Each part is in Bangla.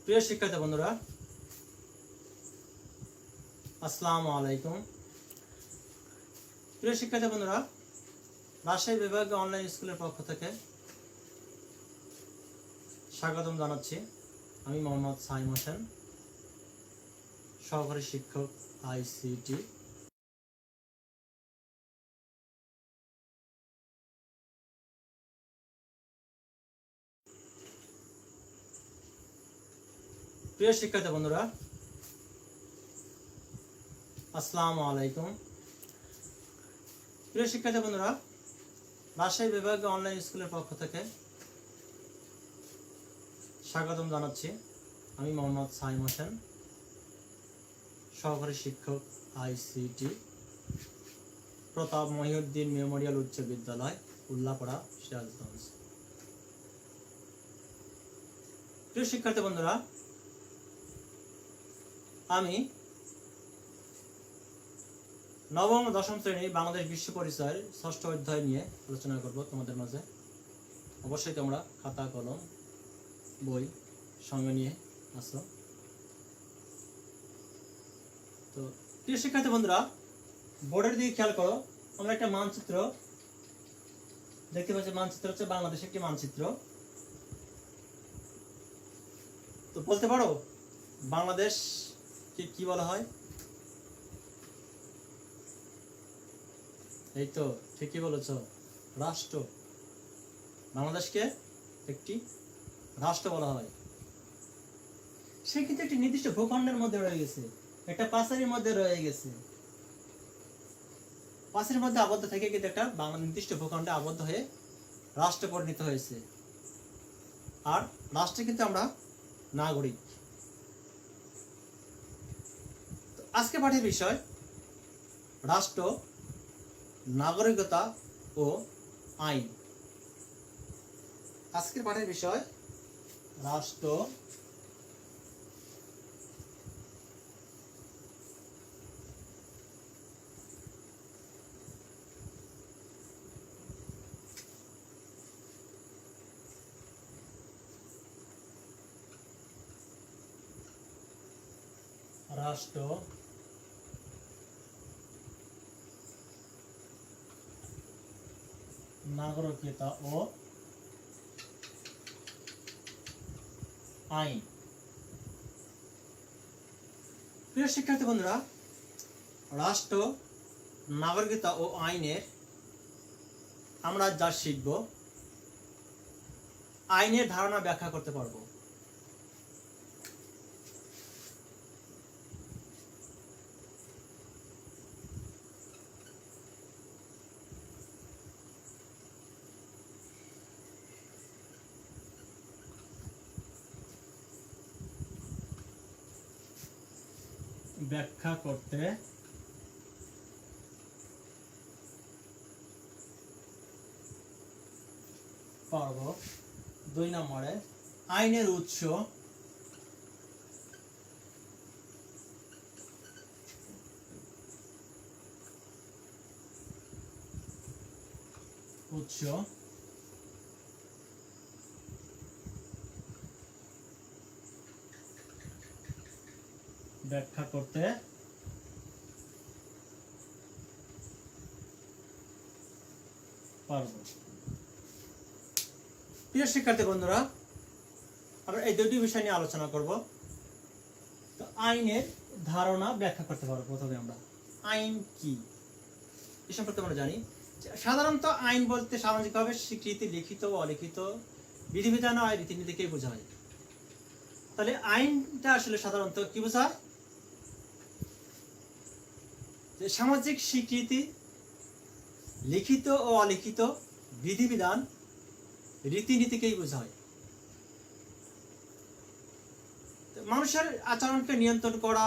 প্রিয় শিক্ষার্থী বন্ধুরা, আসসালামু আলাইকুম। প্রিয় শিক্ষার্থী বন্ধুরা, রাজশাহী বিভাগীয় অনলাইন স্কুলের পক্ষ থেকে স্বাগতম জানাচ্ছি। আমি মোহাম্মদ সাইম হোসেন, সহকারী শিক্ষক ICT। প্রিয় শিক্ষার্থী বন্ধুরা, আসসালামু আলাইকুম। প্রিয় শিক্ষার্থী বন্ধুরা, রাজশাহী বিভাগীয় অনলাইন স্কুলের পক্ষ থেকে স্বাগতম জানাচ্ছি। আমি মোহাম্মদ সাইম হোসেন, সহকারী শিক্ষক ICT, প্রতাপ মহিউদ্দিন মেমোরিয়াল উচ্চ বিদ্যালয়, উল্লাপাড়া, সিরাজগঞ্জ। প্রিয় শিক্ষার্থী বন্ধুরা, আমি নবম ও দশম শ্রেণী বাংলাদেশ বিশ্ব পরিচয়ের ৬ষ্ঠ অধ্যায় নিয়ে আলোচনা করব তোমাদের মাঝে। অবশ্যই তোমরা খাতা কলম বই সঙ্গে নিয়ে আসো। তো প্রিয় শিক্ষার্থী বন্ধুরা, বোর্ডের দিকে খেয়াল করো। আমরা একটা মানচিত্র দেখতে পাচ্ছি। মানচিত্র হচ্ছে বাংলাদেশের একটি মানচিত্র। তো বলতে পারো বাংলাদেশ কি বলা হয়? এই তো ঠিকই বলেছ, রাষ্ট্র। বাংলাদেশকে একটি রাষ্ট্র বলা হয়। সে কিন্তু একটি নির্দিষ্ট ভূখণ্ডের মধ্যে রয়ে গেছে, একটা পাঁচারির মধ্যে রয়ে গেছে। পাঁচারির মধ্যে আবদ্ধ থেকে কিন্তু একটা বাংলা নির্দিষ্ট ভূখণ্ডে আবদ্ধ হয়ে রাষ্ট্রে পরিণত হয়েছে। আর রাষ্ট্রে কিন্তু আমরা নাগরিক। আজকে পাঠের বিষয় রাষ্ট্র, নাগরিকতা ও আইন। আজকের পাঠের বিষয় রাষ্ট্র, রাষ্ট্র, নাগরিকতা ও আইন। প্রিয় শিক্ষার্থী বন্ধুরা, রাষ্ট্র, নাগরিকতা ও আইনের আমরা যা শিখব, আইনের ধারণা ব্যাখ্যা করতে পারবো। ব্যাখ্যা করতে পারবো। 2 নম্বরে আইনের উৎস, ব্যাখ্যা করতে পারবো। প্রিয় শিক্ষার্থী বন্ধুরা, আমরা এই দুটি বিষয় নিয়ে আলোচনা করব। তো আইনের ধারণা ব্যাখ্যা করতে পারবো। প্রথমে আমরা আইন কি এ সম্পর্কে আমরা জানি। সাধারণত আইন বলতে সামাজিকভাবে স্বীকৃতি, লিখিত ও অলিখিত বিধিবিধান ও রীতিনীতিকেই বোঝায়। তাহলে আইনটা আসলে সাধারণত কি বোঝায়? যে সামাজিক স্বীকৃতি, লিখিত ও অলিখিত বিধিবিধান, রীতিনীতিকেই বোঝায়। মানুষের আচরণকে নিয়ন্ত্রণ করা,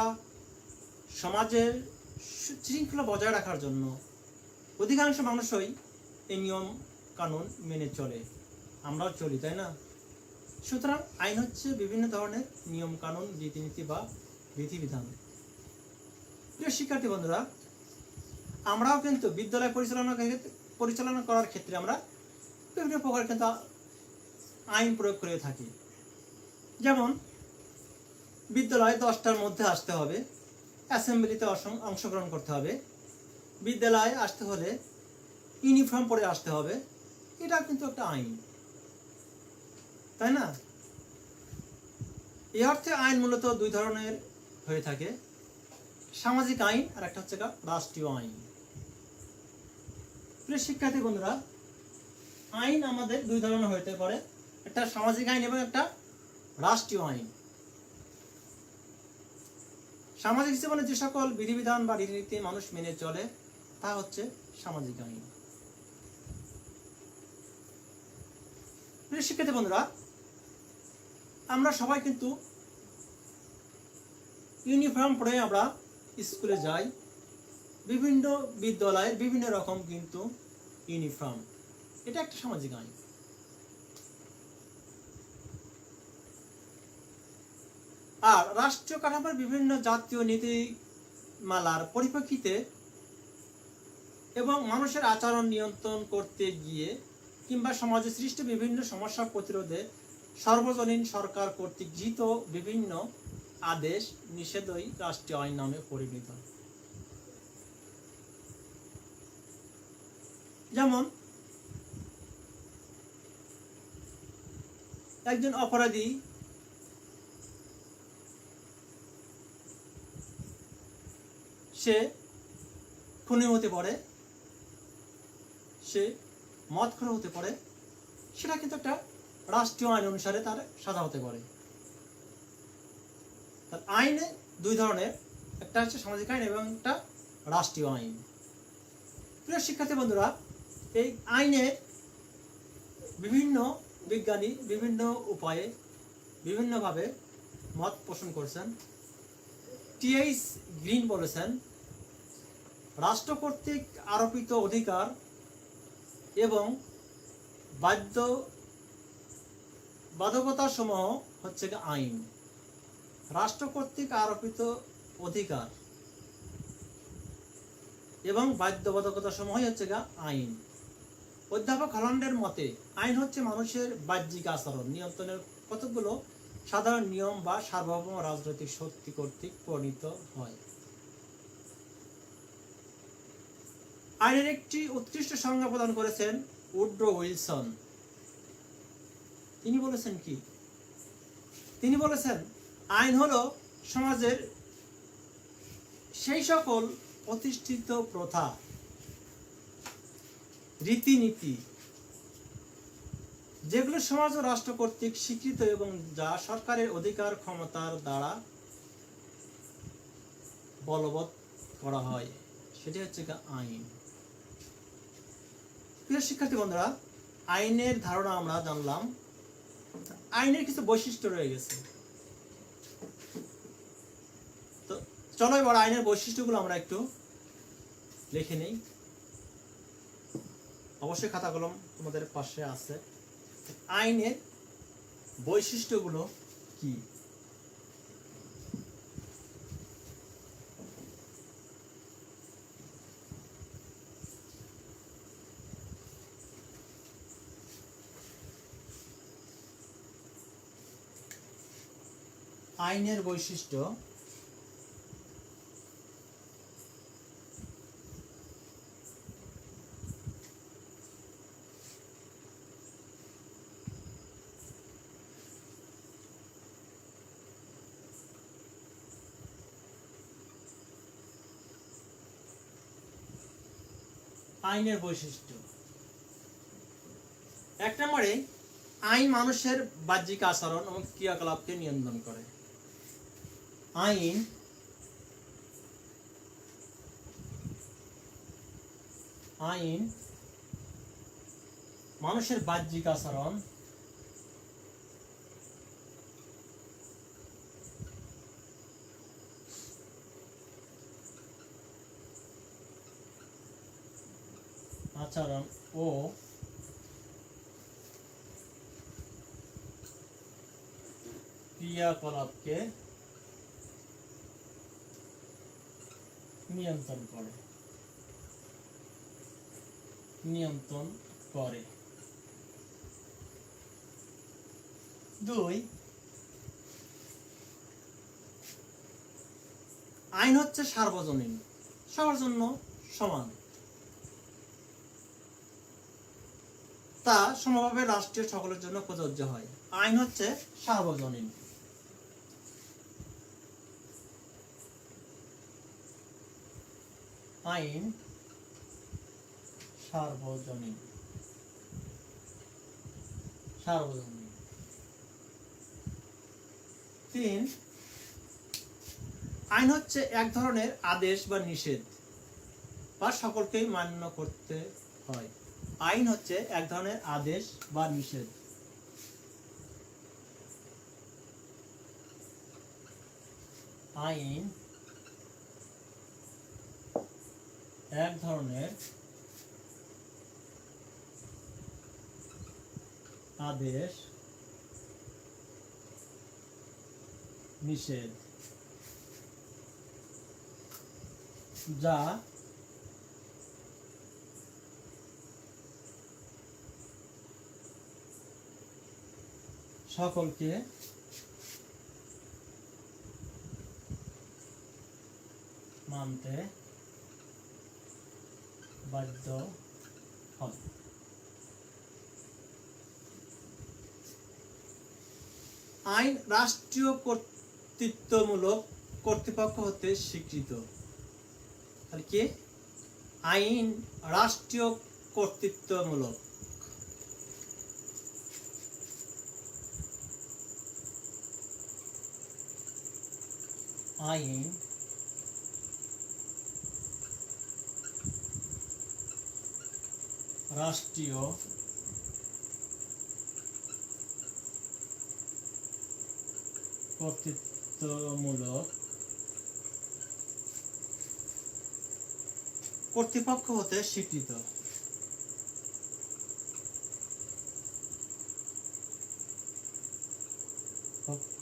সমাজের শৃঙ্খলা বজায় রাখার জন্য অধিকাংশ মানুষই এই নিয়ম কানুন মেনে চলে। আমরাও চলি, তাই না? সুতরাং আইন হচ্ছে বিভিন্ন ধরনের নিয়ম কানুন, রীতিনীতি বা বিধিবিধান। প্রিয় শিক্ষার্থী বন্ধুরা, আমরাও কিন্তু বিদ্যালয় পরিচালনা করার ক্ষেত্রে আমরা বিভিন্ন প্রকার কিন্তু আইন প্রয়োগ করে থাকি। যেমন বিদ্যালয়ে 10টার মধ্যে আসতে হবে, অ্যাসেম্বলিতে অংশগ্রহণ করতে হবে, বিদ্যালয়ে আসতে হলে ইউনিফর্ম পরে আসতে হবে। এটা কিন্তু একটা আইন, তাই না? এই অর্থে আইন মূলত দুই ধরনের হয়ে থাকে, সামাজিক আইন আর একটা হচ্ছে রাষ্ট্রীয় আইন। প্রিয় শিক্ষার্থী বন্ধুরা, আইন আমাদের দুই ধরনের হতে পারে, একটা সামাজিক আইন এবং একটা রাষ্ট্রীয় আইন। সামাজিক জীবনে যে সকল বিধিবিধান বা রীতিনীতি মানুষ মেনে চলে তা হচ্ছে সামাজিক আইন। প্রিয় শিক্ষার্থী বন্ধুরা, আমরা সবাই কিন্তু ইউনিফর্ম পরে আমরা স্কুলে যাই। বিভিন্ন বিদ্যালয়ের বিভিন্ন রকম কিন্তু ইউনিফর্ম, এটা একটা সামাজিক আইন। আর রাষ্ট্রীয় কাঠামোর বিভিন্ন জাতীয় নীতিমালার পরিপ্রেক্ষিতে এবং মানুষের আচরণ নিয়ন্ত্রণ করতে গিয়ে কিংবা সমাজে সৃষ্ট বিভিন্ন সমস্যা প্রতিরোধে সার্বজনীন সরকার কর্তৃক গৃহীত বিভিন্ন আদেশ নিষেধই রাষ্ট্রীয় আইন নামে পরিচিত। যেমন একজন অপরাধী সে খুনি হতে পারে, সে মদখোর হতে পারে, সেটা কিন্তু একটা রাষ্ট্রীয় আইন অনুসারে তার সাজা হতে পারে। তার আইনে দুই ধরনের, একটা হচ্ছে সামাজিক আইন এবং একটা রাষ্ট্রীয় আইন। প্রিয় শিক্ষার্থী বন্ধুরা, এই আইনের বিভিন্ন বিজ্ঞানী বিভিন্ন উপায়ে বিভিন্নভাবে মত পোষণ করেছেন। টি.এইচ. গ্রিন বলেছেন, রাষ্ট্র কর্তৃক আরোপিত অধিকার এবং বাধ্যবাধকতা সমূহ হচ্ছে আইন। রাষ্ট্র কর্তৃক আরোপিত অধিকার এবং বাধ্যবাধকতা সমূহই হচ্ছে আইন। অধ্যাপক হল্যান্ডের মতে আইন হচ্ছে মানুষের বাহ্যিক আচরণ নিয়ন্ত্রণের কতগুলো সাধারণ নিয়ম বা সার্বভৌম রাজনৈতিক শক্তি কর্তৃক প্রণীত হয়। আইনের একটি উৎকৃষ্ট সংজ্ঞা প্রদান করেছেন উড্রো উইলসন। তিনি বলেছেন কি? তিনি বলেছেন, আইন হলো সমাজের সেই সকল প্রতিষ্ঠিত প্রথা, রীতিনীতি যেগুলো সমাজ ও রাষ্ট্র কর্তৃক স্বীকৃত এবং যা সরকারের অধিকার ক্ষমতার দ্বারা বলবৎ করা হয়, সেটি হচ্ছে আইন। প্রিয় শিক্ষার্থী বন্ধুরা, আইনের ধারণা আমরা জানলাম। আইনের কিছু বৈশিষ্ট্য রয়ে গেছে, তো চলো এবার আইনের বৈশিষ্ট্যগুলো আমরা একটু লিখে নেই। অবশ্যই খাতা কলম তোমাদের পাশে আছে। আইনের বৈশিষ্ট্যগুলো কি? আইনের বৈশিষ্ট্য আইনের বৈশিষ্ট্য 1 নম্বরে, আইন মানুষের বাহ্যিক আচরণ এবং ক্রিয়াকলাপকে নিয়ন্ত্রণ করে। আইন মানুষের বাহ্যিক আচরণ ও ক্রিয়াকলাপকে নিয়ন্ত্রণ করে। 2, আইন হচ্ছে সার্বজনীন, সবার জন্য সমান, তা সমভাবে রাষ্ট্রীয় সকলের জন্য প্রযোজ্য হয়। আইন হচ্ছে সার্বজনীন। আইন সার্বজনীন, সার্বজনীন। 3, আইন হচ্ছে এক ধরনের আদেশ বা নিষেধ, বা সকলকেই মান্য করতে হয়। আইন হচ্ছে এক ধরনের আদেশ বা নিষেধ। আইন এক ধরনের আদেশ নিষেধ যা সকলকে মানতে বাধ্য হয়। আইন রাষ্ট্রীয় কর্তৃত্বমূলক কর্তৃপক্ষ হতে স্বীকৃত। আর কি? আইন রাষ্ট্রীয় কর্তৃত্বমূলক। আইন রাষ্ট্রীয় কর্তৃত্বমূলক কর্তৃপক্ষ হতে স্বীকৃত। পক্ষ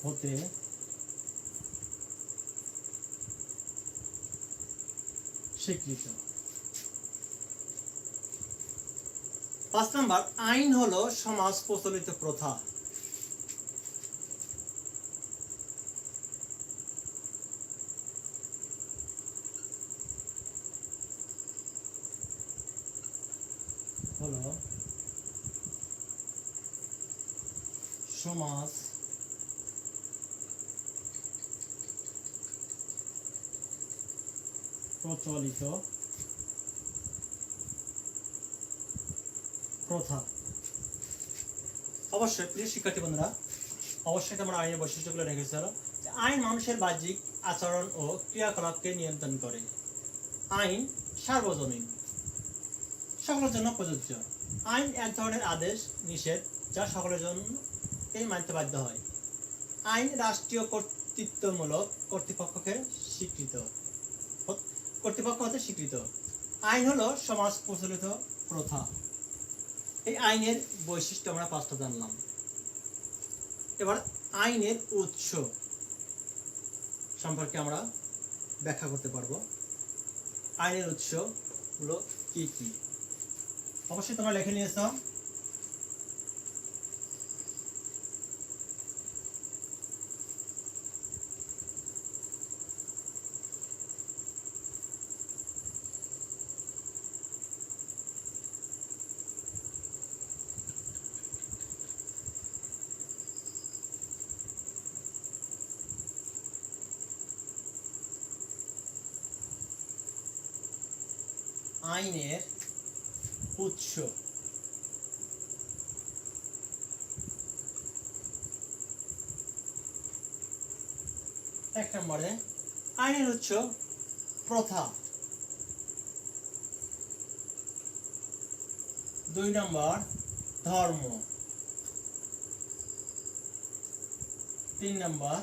হতে স্বীকৃত। 5 নম্বর, আইন হলো সমাজ প্রচলিত প্রথা। হলো সমাজ প্রচলিত প্রথা। অবশ্যই প্রিয় শিক্ষার্থী বন্ধুরা, অবশ্যই তোমরা আইনের বৈশিষ্ট্যগুলো রেখেছ। আইন মানুষের বাহ্যিক আচরণ ও ক্রিয়াকলাপকে নিয়ন্ত্রণ করে। আইন সার্বজনীন, সকলের জন্য প্রযোজ্য। আইন এক ধরনের আদেশ নিষেধ যা সকলের জন্য মানতে বাধ্য হয়। আইন রাষ্ট্রীয় কর্তৃত্বমূলক কর্তৃপক্ষকে স্বীকৃত, কর্তৃপক্ষ হতে স্বীকৃত। আইন হলো সমাজ প্রচলিত প্রথা। এই আইনের বৈশিষ্ট্য আমরা 5টা জানলাম। এবার আইনের উৎস সম্পর্কে আমরা ব্যাখ্যা করতে পারবো। আইনের উৎস হলো কি কি? অবশ্যই তোমরা লিখে নিয়েছ। আইনের উৎস। 1 নম্বরে আইনের উৎস প্রথা। 2 নম্বর ধর্ম। 3 নম্বর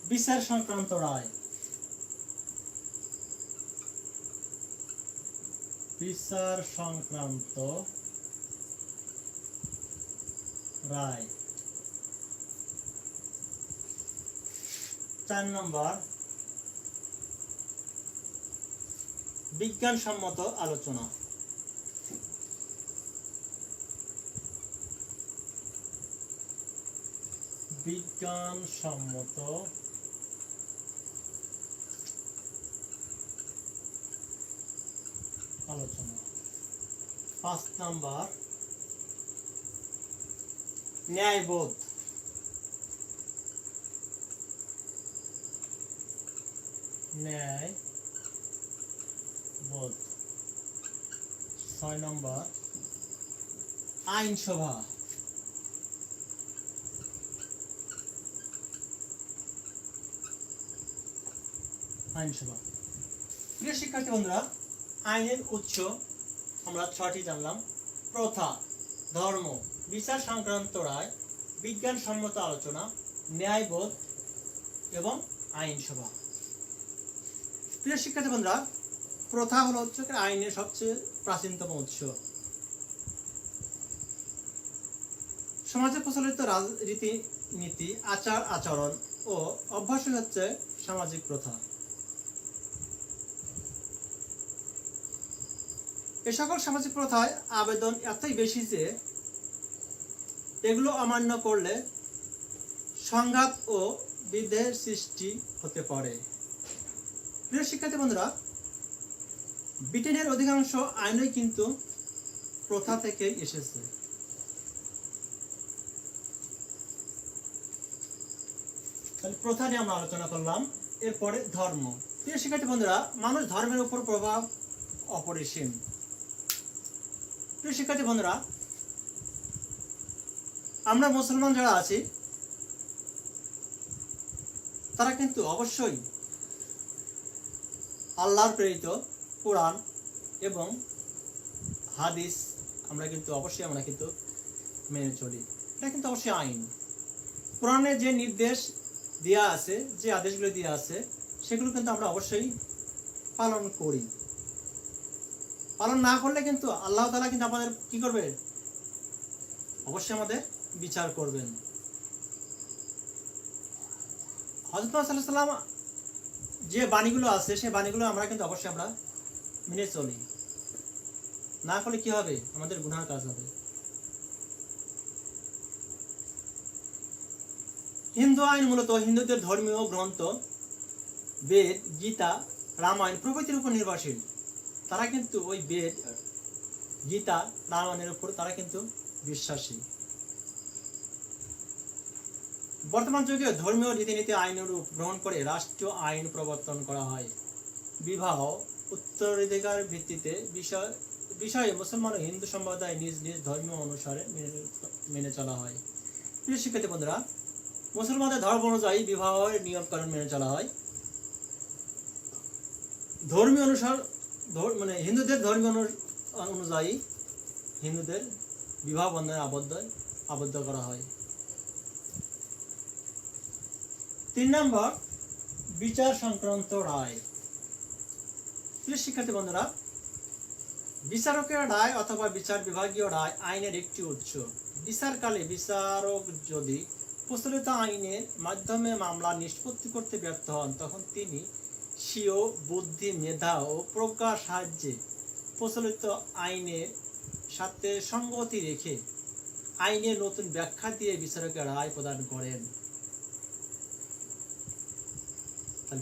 বিচার সংক্রান্ত রায়। বিচার সংক্রান্ত রায়। 4 নম্বর বিজ্ঞানসম্মত আলোচনা। 5 বিজ্ঞানসম্মত আলোচনা। 5 নাম্বার ন্যায়বোধ। ন্যায়বোধ। 6 নাম্বার আইনসভা। আইনসভা। প্রিয় শিক্ষার্থী বন্ধুরা, আইনের উৎস আমরা 6টি জানলাম। প্রথা, ধর্ম, বিচার সংক্রান্ত রায়, বিজ্ঞানসম্মত আলোচনা, ন্যায়বোধ এবং আইনসভা। প্রিয় শিক্ষার্থী বন্ধুরা, প্রথা হলো হচ্ছে আইনের সবচেয়ে প্রাচীনতম উৎস। সমাজে প্রচলিত রীতিনীতি, আচার আচরণ ও অভ্যাসই হচ্ছে সামাজিক প্রথা। এ সকল সামাজিক প্রথায় আবেদন এতই বেশি যে এগুলো অমান্য করলে সংঘাত ও বিদ্বেষের সৃষ্টি হতে পারে। প্রিয় শিক্ষার্থী বন্ধুরা, ব্রিটেনের অধিকাংশ আইনই কিন্তু প্রথা থেকে এসেছে। তাহলে প্রথা নিয়ে আমরা আলোচনা করলাম। এরপরে ধর্ম। প্রিয় শিক্ষার্থী বন্ধুরা, মানুষ ধর্মের উপর প্রভাব অপরিসীম। প্রিয় শিক্ষার্থী বন্ধুরা, আমরা মুসলমান যারা আছি তারা কিন্তু অবশ্যই আল্লাহর প্রেরিত কোরআন এবং হাদিস আমরা কিন্তু মেনে চলি। এটা কিন্তু অবশ্যই আইন। কোরআনে যে নির্দেশ দেয়া আছে, যে আদেশগুলো দেওয়া আছে, সেগুলো কিন্তু আমরা অবশ্যই পালন করি। পালন না করলে কিন্তু আল্লাহ তাআলা কিন্তু আমাদের কি করবে? অবশ্যই আমাদের বিচার করবেন। হযরত মুহাম্মদ সাল্লাল্লাহু আলাইহি ওয়াসাল্লাম যে বাণীগুলো আছে, সেই বাণীগুলো আমরা কিন্তু অবশ্যই আমরা মেনে চলি। না করলে কি হবে? আমাদের গুনাহ কাজ হবে। হিন্দু আইন মূলত হিন্দুদের ধর্মীয় গ্রন্থ বেদ, গীতা, রামায়ণ প্রভৃতির উপর নির্ভরশীল। তারা কিন্তু ওই বেদ, গীতা, রামায়ণের উপর তারা কিন্তু বিশ্বাসী। বর্তমান যুগে ধর্মীয় রীতিনীতি আইনের রূপ গ্রহণ করে রাষ্ট্রীয় আইন প্রবর্তন করা হয়। বিবাহ উত্তরাধিকার ভিত্তিতে বিষয়ে মুসলমান ও হিন্দু সম্প্রদায় নিজ নিজ ধর্মীয় অনুসারে মেনে চলা হয়। প্রিয় শিক্ষার্থী বন্ধুরা, মুসলমানদের ধর্ম অনুযায়ী বিবাহের নিয়ম কানুন মেনে চলা হয়। ধর্মীয় অনুসার হিন্দুদের ধর্মীয় অনুযায়ী হিন্দুদের বিবাহ বন্ধনে আবদ্ধ করা হয়। 3 নম্বর বিচার সংক্রান্ত রায়। প্রিয় শিক্ষার্থী বন্ধুরা, বিচারকের রায় অথবা বিচার বিভাগীয় রায় আইনের একটি উৎস। বিচারকালে বিচারক যদি প্রচলিত আইনের মাধ্যমে মামলা নিষ্পত্তি করতে ব্যর্থ হন, তখন তিনি স্বীয় বুদ্ধি, মেধা ও প্রজ্ঞার সাহায্যে প্রচলিত আইনের সাথে সঙ্গতি রেখে আইনের নতুন ব্যাখ্যা দিয়ে বিচারকের রায় প্রদান করেন।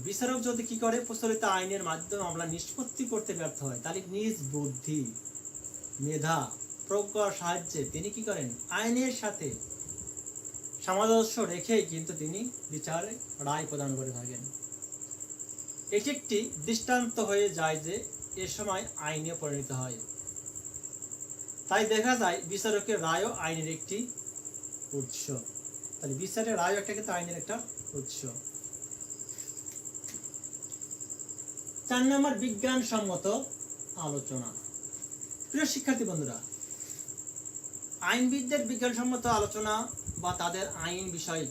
বিচারক যদি কি করে? প্রচলিত আইনের মাধ্যমে মামলা নিষ্পত্তি করতে ব্যর্থ হয়, তাহলে নিজ বুদ্ধি, মেধা, প্রজ্ঞার সাহায্যে তিনি কি করেন? আইনের সাথে সামঞ্জস্য রেখে কিন্তু তিনি বিচারে রায় প্রদান করে থাকেন। এটি একটি দৃষ্টান্ত হয়ে যায় যে এ সময় আইনে পরিণত হয়। তাই দেখা যায় বিচারকের রায়ও আইনের একটি উৎস। তাহলে বিচারের রায় একটা কিন্তু আইনের একটা উৎস। 4 নম্বর বিজ্ঞানসম্মত আলোচনা। প্রিয় শিক্ষার্থী বন্ধুরা, আইনবিদদের বিজ্ঞানসম্মত আলোচনা বা তাদের আইন বিষয়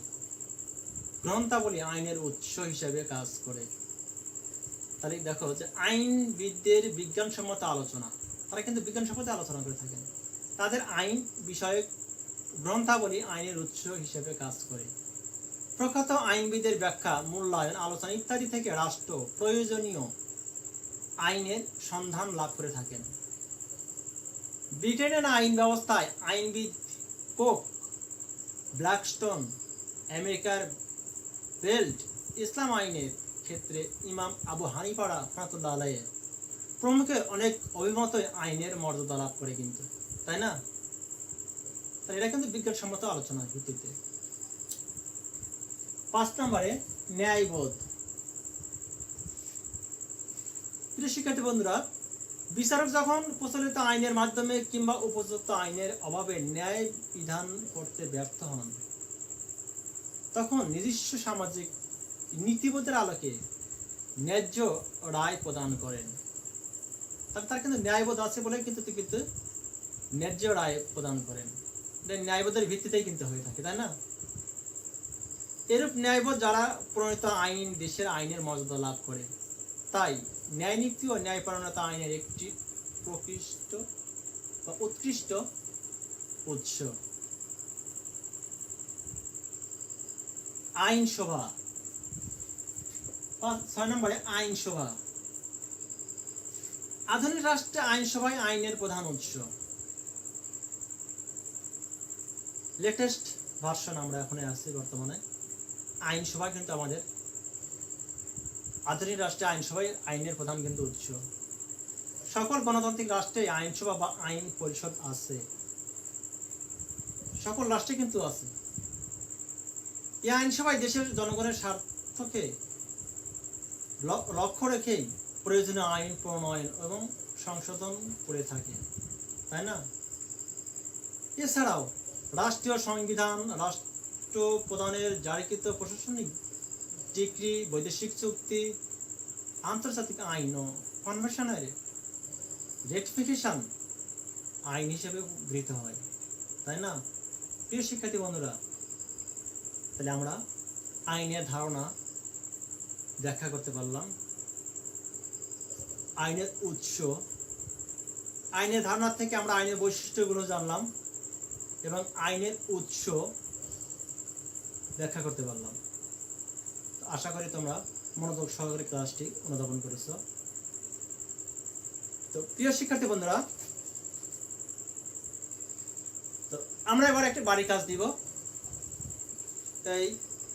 গ্রন্থাবলী আইনের উৎস হিসেবে কাজ করে। তাহলে দেখো যে আইনবিদদের বিজ্ঞানসম্মত আলোচনা, তারা কিন্তু বিজ্ঞানসম্মত আলোচনা করে থাকেন। তাদের আইন বিষয়ক গ্রন্থাবলী আইনের উৎস হিসেবে কাজ করে। প্রখ্যাত আইনবিদের ব্যাখ্যা, মূল্যায়ন, আলোচনা ইত্যাদি থেকে রাষ্ট্র প্রয়োজনীয় আইনের সন্ধান লাভ করে থাকেন। ব্রিটেনের আইন ব্যবস্থায় আইনবিদ কোক, ব্ল্যাকস্টোন আমেরিকার বেল্ট ইসলাম আইনের ক্ষেত্রে ইমাম আবু হানিফা রাহমাতুল্লাহ আলাইহি প্রমুখের অনেক অভিমত আইনের মর্যাদা লাভ করে কিন্তু, তাই না? তাই এটা কিন্তু বিজ্ঞানসম্মত আলোচনার ভিত্তিতে। 5 নম্বরে ন্যায়বোধ। প্রিয় শিক্ষার্থী বন্ধুরা, বিচারক যখন প্রচলিত আইনের মাধ্যমে কিংবা উপযুক্ত আইনের অভাবে ন্যায় বিধান করতে ব্যর্থ হন, তখন নিজস্ব সামাজিক নীতিবোধের আলোকে ন্যায্য রায় প্রদান করেন। তার কিন্তু ন্যায়বোধ আছে বলে কিন্তু ন্যায্য রায় প্রদান করেন। ন্যায়বোধের ভিত্তিতেই কিন্তু হয়ে থাকে, তাই না? এরূপ ন্যায়বোধ যারা প্রণীত আইন দেশের আইনের মর্যাদা লাভ করে। তাই ন্যায়নীতি ও ন্যায়পরায়ণতা আইনের একটি প্রকৃষ্ট বা উৎকৃষ্ট উৎস। আইনসভা। 6 নম্বরে আইনসভা। আধুনিক রাষ্ট্রে আইনসভায় আইনের প্রধান উৎস। লেটেস্ট ভার্সন আমরা এখন আছি বর্তমানে। আইনসভা কিন্তু আমাদের আধুনিক রাষ্ট্রে আইনসভায় আইনের প্রধান কিন্তু উৎস। সকল গণতান্ত্রিক রাষ্ট্রে আইনসভা বা আইন পরিষদ আছে, সকল রাষ্ট্রে কিন্তু আছে। এই আইনসভায় দেশের জনগণের স্বার্থকে লক্ষ্য রেখেই প্রয়োজনীয় আইন প্রণয়ন এবং সংশোধন করে থাকে, তাই না? এছাড়াও রাষ্ট্রীয় সংবিধান, রাষ্ট্র প্রধানের জারিকৃত প্রশাসনিক ডিক্রি, বৈদেশিক চুক্তি, আন্তর্জাতিক আইন ও কনভেনশনের রেটিফিকেশন আইন হিসেবে গৃহীত হয়, তাই না? প্রিয় শিক্ষার্থী বন্ধুরা, তাহলে আমরা আইনের ধারণা ব্যাখ্যা করতে পারলাম, আইনের উৎস, আইনের ধারণা থেকে আমরা আইনের বৈশিষ্ট্যগুলো জানলাম এবং আইনের উৎস ব্যাখ্যা করতে পারলাম। আশা করি তোমরা মনোযোগ সহকারে ক্লাসটি অনুধাবন করেছ। তো প্রিয় শিক্ষার্থী বন্ধুরা, তো আমরা এবার একটা বাড়ি কাজ দিব। এই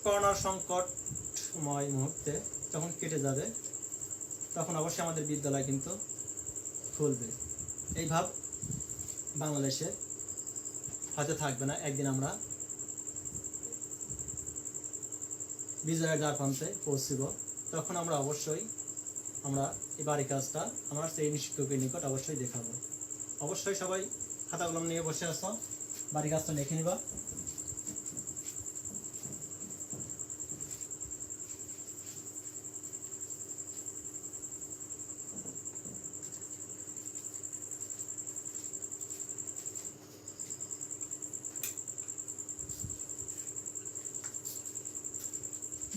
করোনার সংকটময় মুহূর্তে যখন কেটে যাবে, তখন অবশ্যই আমাদের বিদ্যালয় কিন্তু খুলবে। এই ভাব বাংলাদেশে হয়তো থাকবে না। একদিন আমরা বিজয়ের দ্বার প্রান্তে পৌঁছব। তখন আমরা অবশ্যই এই বাড়ি কাজটা আমরা শ্রেণী শিক্ষকের নিকট অবশ্যই দেখাবো। অবশ্যই সবাই খাতা কলম নিয়ে বসে আসো, বাড়ি কাজটা লিখে নিবা।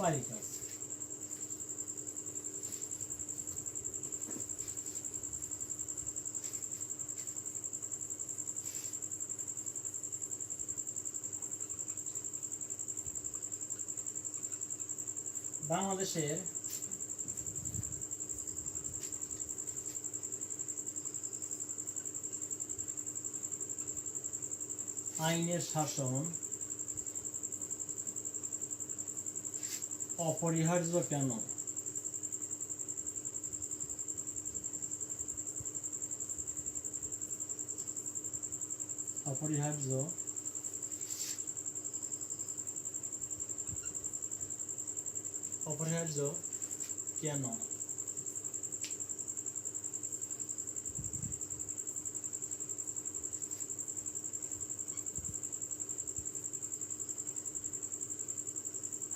বাড়ি কাজ। বাংলাদেশের আইনের শাসন অপরিহার্য কেন? অপরিহার্য কেন?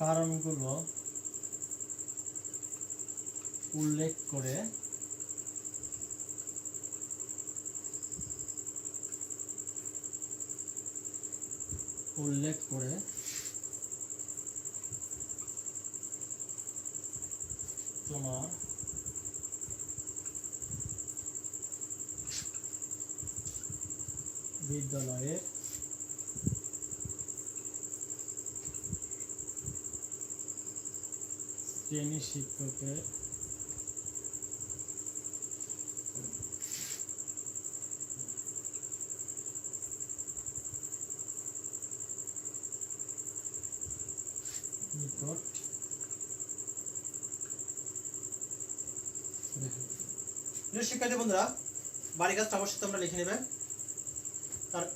কারণগুলো উল্লেখ করে তোমার বিদ্যালয়ের শ্রেণী শিক্ষকের নিকট প্রিয় শিক্ষার্থী বন্ধুরা, বাড়ি কাজটা অবশ্যই তোমরা লিখে নেবে। কারণ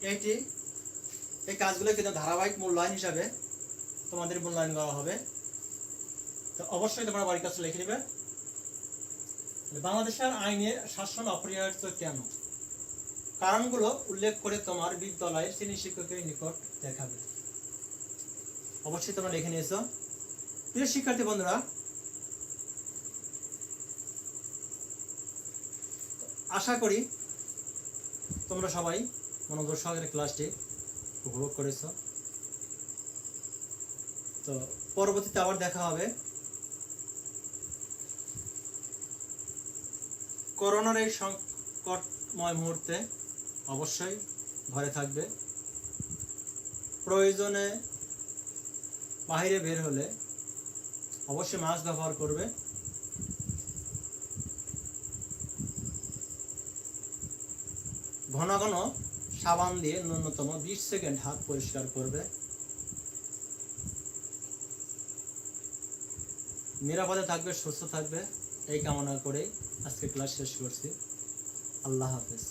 এই কাজগুলো কিন্তু ধারাবাহিক মূল্যায়ন হিসাবে তোমাদের মূল্যায়ন করা হবে। তো অবশ্যই তোমরা বাড়ির কাজটা লিখে নেবে। বাংলাদেশের আইনের শাসন অপরিহার্য কেন, কারণগুলো উল্লেখ করে তোমার বিদ্যালয়ের শ্রেণী শিক্ষকের নিকট দেখাবে। অবশ্যই তোমরা লিখে নিয়েছো। প্রিয় শিক্ষার্থী বন্ধুরা, আশা করি তোমরা সবাই মনোযোগ সহকারে ক্লাসটি উপভোগ করেছো। তো পরবর্তীতে আবার দেখা হবে। করোনার এই সংকটময় মুহূর্তে অবশ্যই ঘরে থাকবে। প্রয়োজনে বাইরে বের হলে অবশ্যই মাস্ক ব্যবহার করবে। ঘন ঘন সাবান দিয়ে ন্যূনতম 20 সেকেন্ড হাত পরিষ্কার করবে। নিরাপদে থাকবে, সুস্থ থাকবে, এই কামনা করেই আজকে ক্লাস শেষ করছি। আল্লাহ হাফেজ।